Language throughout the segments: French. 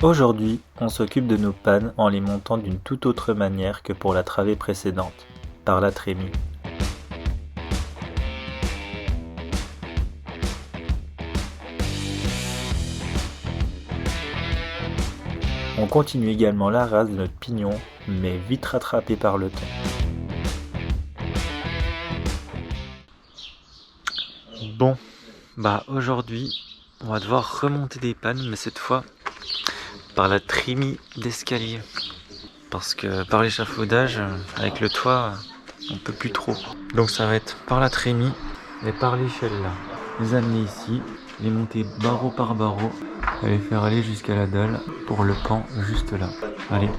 Aujourd'hui, on s'occupe de nos pannes en les montant d'une toute autre manière que pour la travée précédente, par la trémie. On continue également la rase de notre pignon, mais vite rattrapé par le temps. Bon, aujourd'hui, on va devoir remonter des pannes, mais cette fois par la trémie d'escalier. Parce que par l'échafaudage, avec le toit, on peut plus trop. Donc ça va être par la trémie et par l'échelle là. Les amener ici, les monter barreau par barreau, et les faire aller jusqu'à la dalle pour le pan juste là. Allez.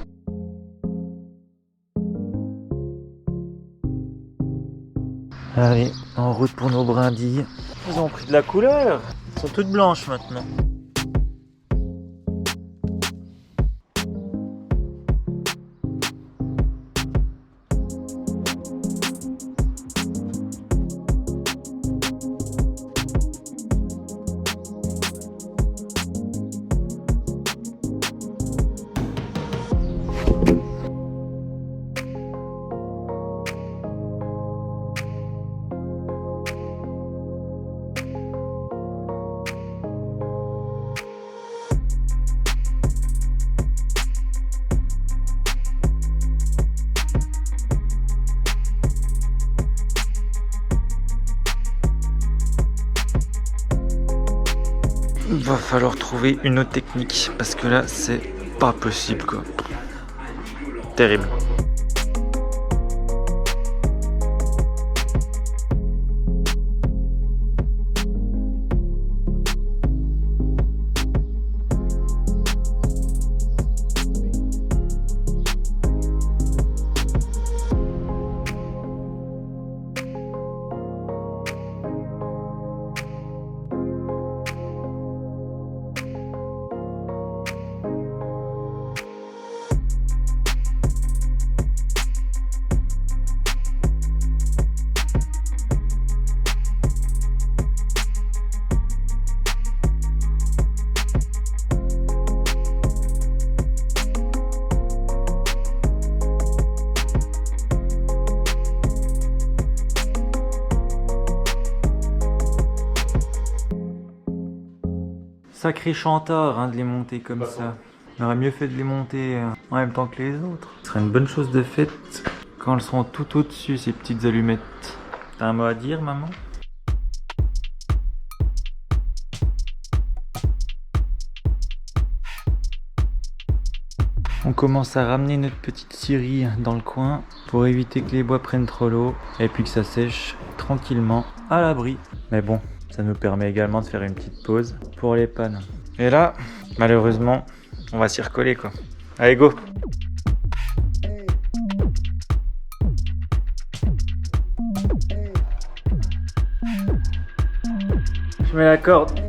Allez, en route pour nos brindilles. Ils ont pris de la couleur. Elles sont toutes blanches maintenant. Il va falloir trouver une autre technique parce que là c'est pas possible quoi. Terrible. Sacré chanteur de les monter comme ça. On aurait mieux fait de les monter en même temps que les autres. Ce serait une bonne chose de faite quand elles seront tout au-dessus ces petites allumettes. T'as un mot à dire, maman? On commence à ramener notre petite scierie dans le coin pour éviter que les bois prennent trop l'eau et puis que ça sèche tranquillement à l'abri. Mais bon, ça nous permet également de faire une petite pause pour les pannes. Et là, malheureusement, on va s'y recoller quoi. Allez, go! Je mets la corde.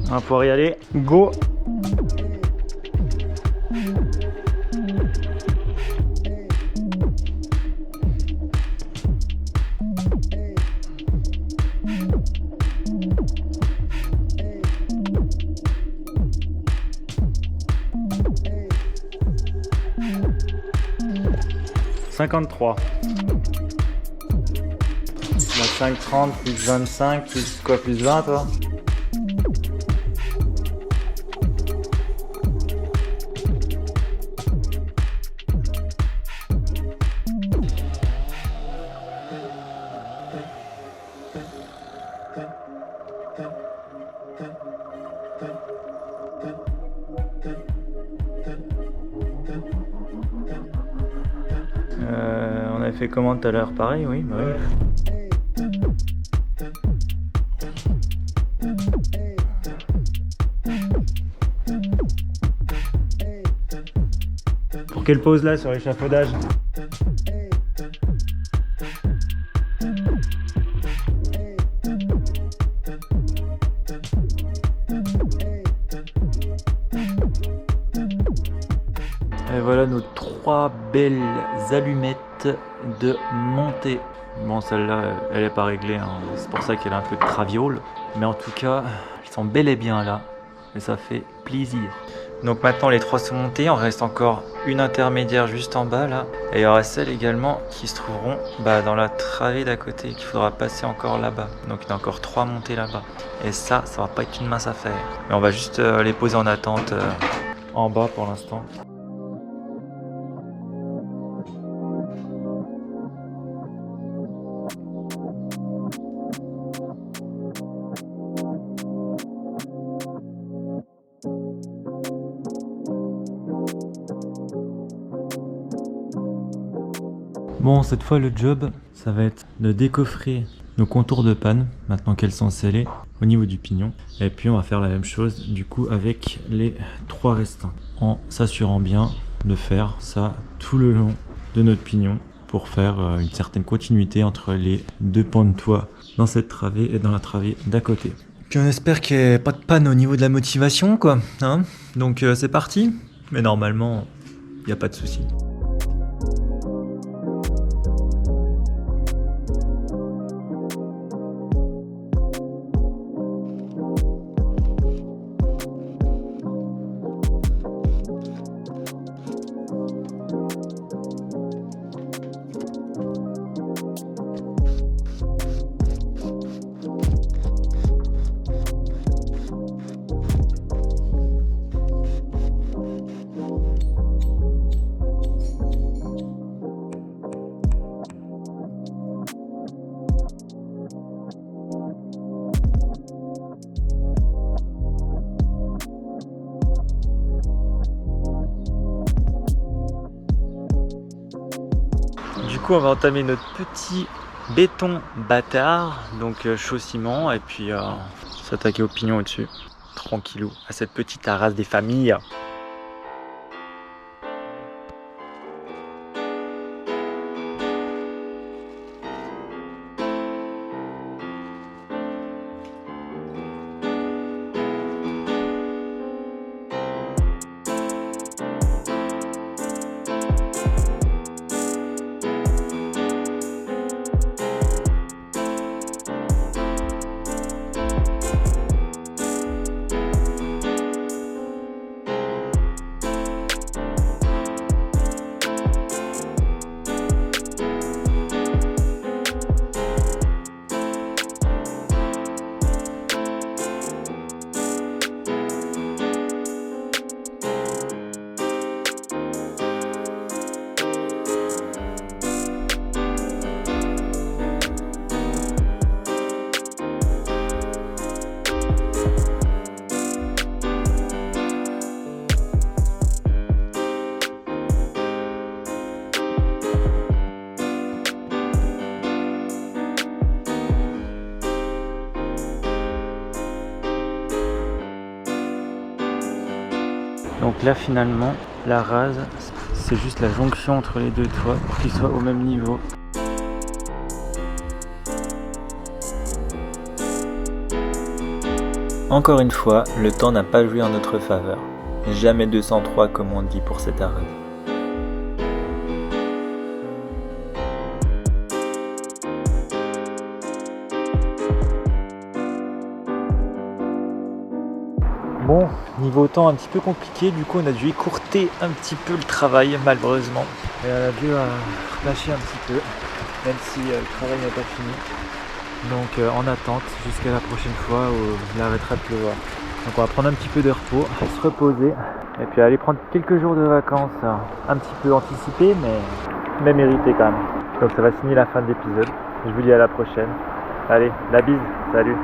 On va pouvoir y aller. Go! « 53. 5,30 plus 25 plus quoi, plus 20 toi? On avait fait comment tout à l'heure? Pareil, oui, bah oui. Pour quelle pause là sur l'échafaudage? Et voilà nos 3 3 belles allumettes de montée. Bon, celle-là, elle n'est pas réglée, hein. C'est pour ça qu'elle a un peu de traviole. Mais en tout cas, elles sont bel et bien là. Et ça fait plaisir. Donc maintenant, les 3 sont montées. Il en reste encore une intermédiaire juste en bas là. Et il y aura celles également qui se trouveront dans la travée d'à côté, qu'il faudra passer encore là-bas. Donc il y a encore 3 montées là-bas. Et ça va pas être une mince affaire. Mais on va juste les poser en attente en bas pour l'instant. Bon, cette fois le job, ça va être de décoffrer nos contours de panne, maintenant qu'elles sont scellées, au niveau du pignon. Et puis on va faire la même chose du coup avec les 3 restants, en s'assurant bien de faire ça tout le long de notre pignon pour faire une certaine continuité entre les 2 pans de toit dans cette travée et dans la travée d'à côté. Puis on espère qu'il n'y ait pas de panne au niveau de la motivation quoi, hein. Donc c'est parti, mais normalement il n'y a pas de souci. Du coup on va entamer notre petit béton bâtard, donc chaud ciment, et puis s'attaquer au pignon au-dessus, tranquillou, à cette petite arrasse des familles. Donc là finalement la rase c'est juste la jonction entre les 2 toits pour qu'ils soient au même niveau. Encore une fois, le temps n'a pas joué en notre faveur. Jamais 203 comme on dit pour cette arase. Bon, niveau temps un petit peu compliqué, du coup on a dû écourter un petit peu le travail malheureusement. Et on a dû relâcher un petit peu, même si le travail n'est pas fini. Donc en attente jusqu'à la prochaine fois où il arrêtera de pleuvoir. Donc on va prendre un petit peu de repos, se reposer et puis aller prendre quelques jours de vacances un petit peu anticipés mais mérités quand même. Donc ça va signer la fin de l'épisode. Je vous dis à la prochaine. Allez, la bise, salut.